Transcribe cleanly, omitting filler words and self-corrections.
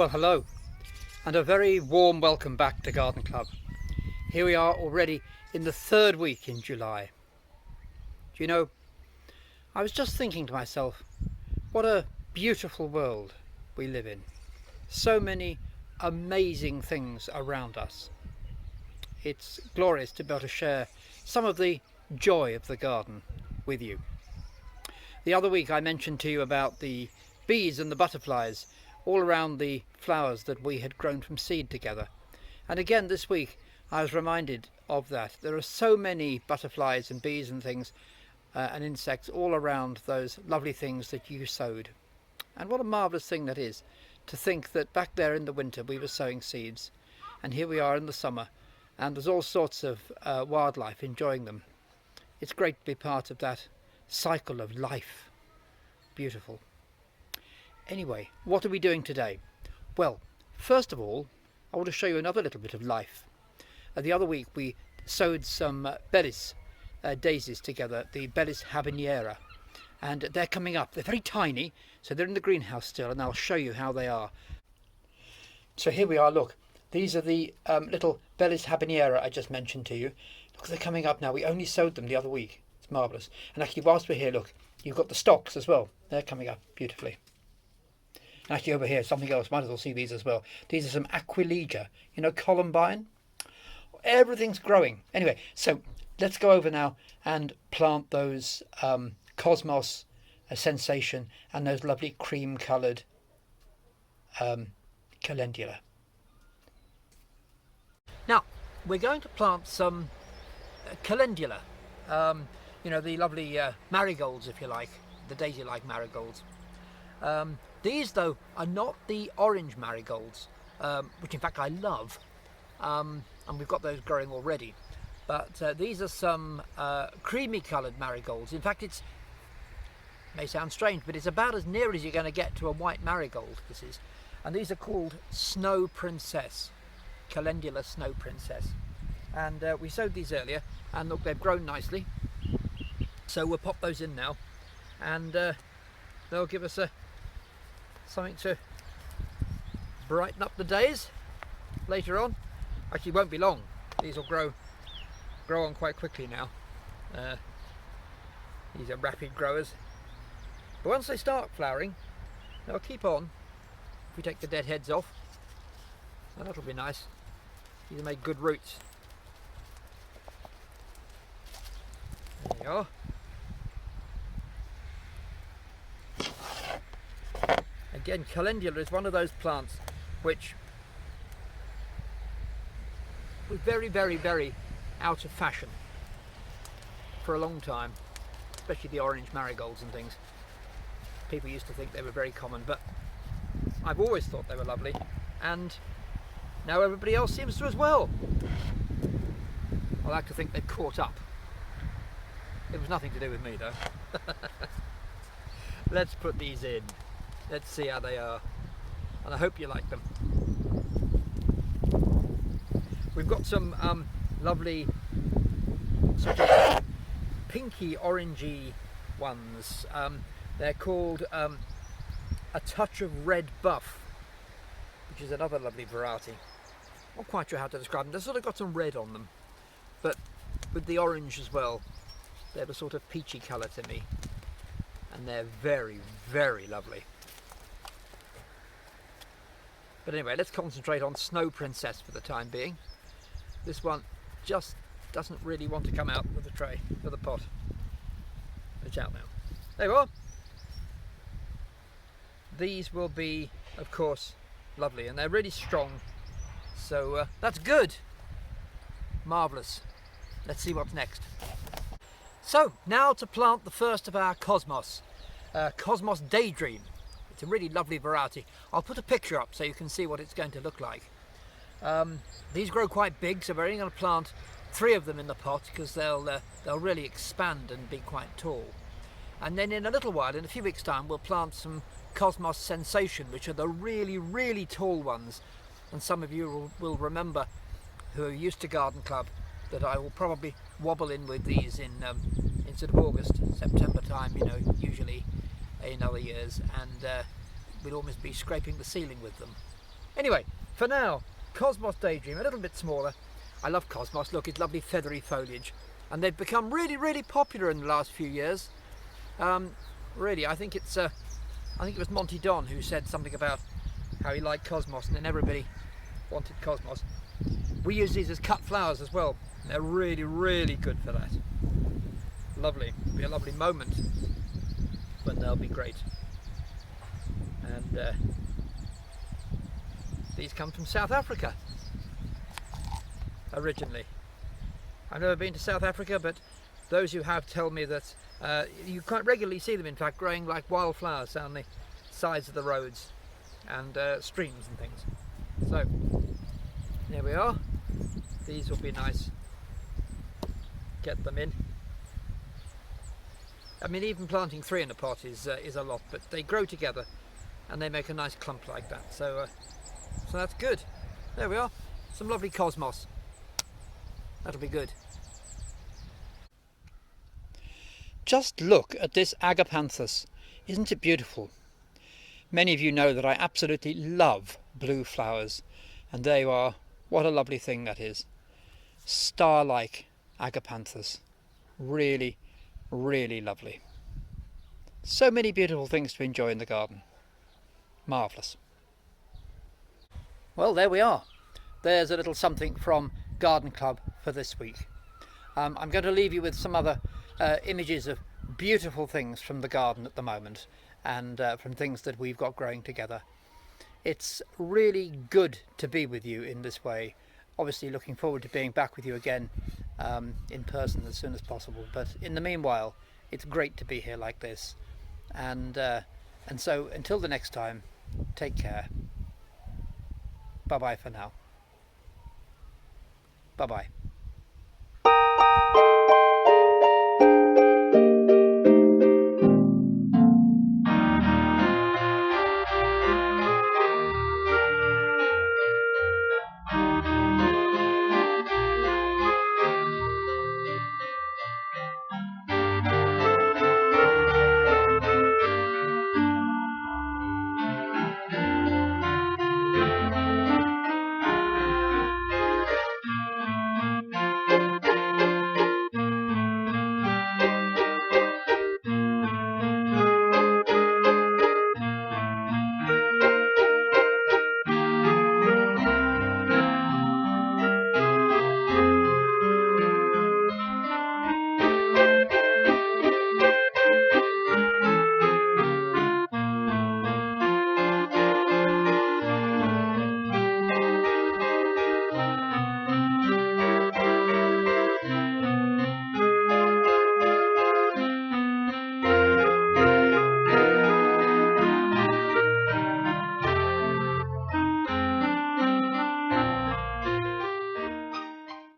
Well, hello, and a very warm welcome back to Garden Club. Here we are already in the third week in July. Do you know, I was just thinking to myself, what a beautiful world we live in. So many amazing things around us. It's glorious to be able to share some of the joy of the garden with you. The other week I mentioned to you about the bees and the butterflies all around the flowers that we had grown from seed together. And again this week I was reminded of that. There are so many butterflies and bees and things and insects all around those lovely things that you sowed. And what a marvellous thing that is, to think that back there in the winter we were sowing seeds, and here we are in the summer, and there's all sorts of wildlife enjoying them. It's great to be part of that cycle of life. Beautiful. Anyway, what are we doing today? Well, first of all, I want to show you another little bit of life. The other week we sowed some bellis daisies together, the bellis habanera, and they're coming up. They're very tiny, so they're in the greenhouse still, and I'll show you how they are. So here we are, look. These are the little bellis habanera I just mentioned to you. Look, they're coming up now. We only sowed them the other week. It's marvellous. And actually, whilst we're here, look, you've got the stalks as well. They're coming up beautifully. And actually over here, something else, might as well see these as well. These are some aquilegia, you know, columbine. Everything's growing. Anyway, so let's go over now and plant those Cosmos Sensation and those lovely cream-coloured Calendula. Now, we're going to plant some Calendula, you know, the lovely marigolds, if you like, the daisy-like marigolds. These, though, are not the orange marigolds, which in fact I love, and we've got those growing already. But these are some creamy-coloured marigolds. In fact, it may sound strange, but it's about as near as you're going to get to a white marigold, this is. And these are called Snow Princess, Calendula Snow Princess. And we sowed these earlier, and look, they've grown nicely. So we'll pop those in now, and they'll give us something to brighten up the days later on. Actually, it won't be long. These will grow on quite quickly now. These are rapid growers. But once they start flowering, they'll keep on. If we take the dead heads off, so that'll be nice. These will make good roots. There you are. Again, Calendula is one of those plants which was very, very, very out of fashion for a long time, especially the orange marigolds and things. People used to think they were very common, but I've always thought they were lovely, and now everybody else seems to as well. I like to think they've caught up. It was nothing to do with me though. Let's put these in. Let's see how they are, and I hope you like them. We've got some lovely sort of pinky orangey ones. They're called A Touch of Red Buff, which is another lovely variety. Not quite sure how to describe them. They've sort of got some red on them, but with the orange as well. They're the sort of peachy colour to me, and they're very, very lovely. But anyway, let's concentrate on Snow Princess for the time being. This one just doesn't really want to come out of the tray, of the pot. It's out now. There you are. These will be, of course, lovely, and they're really strong. So that's good. Marvellous. Let's see what's next. So, now to plant the first of our Cosmos. Cosmos Daydream. It's a really lovely variety. I'll put a picture up so you can see what it's going to look like. These grow quite big, so we're only going to plant 3 of them in the pot because they'll really expand and be quite tall. And then in a little while, in a few weeks' time, we'll plant some Cosmos Sensation, which are the really, really tall ones. And some of you will remember, who are used to Garden Club, that I will probably wobble in with these in sort of August, September time, you know, usually in other years, and we'll almost be scraping the ceiling with them. Anyway, for now, Cosmos Daydream, a little bit smaller. I love Cosmos. Look, it's lovely feathery foliage, and they've become really, really popular in the last few years. Really, I think it was Monty Don who said something about how he liked Cosmos, and then everybody wanted Cosmos. We use these as cut flowers as well. They're really, really good for that. Lovely. It'll be a lovely moment when they'll be great. And these come from South Africa originally. I've never been to South Africa, but those who have tell me that you quite regularly see them, in fact, growing like wildflowers down the sides of the roads and streams and things. So there we are. These will be nice. Get them in. I mean, even planting 3 in a pot is a lot, but they grow together and they make a nice clump like that. So that's good. There we are. Some lovely Cosmos. That'll be good. Just look at this agapanthus. Isn't it beautiful? Many of you know that I absolutely love blue flowers, and there you are. What a lovely thing that is. Star-like agapanthus. Really, really lovely. So many beautiful things to enjoy in the garden. Marvellous. Well, there we are. There's a little something from Garden Club for this week. I'm going to leave you with some other images of beautiful things from the garden at the moment, and from things that we've got growing together. It's really good to be with you in this way. Obviously looking forward to being back with you again in person as soon as possible, but in the meanwhile it's great to be here like this, and so until the next time, take care. Bye bye for now. Bye bye.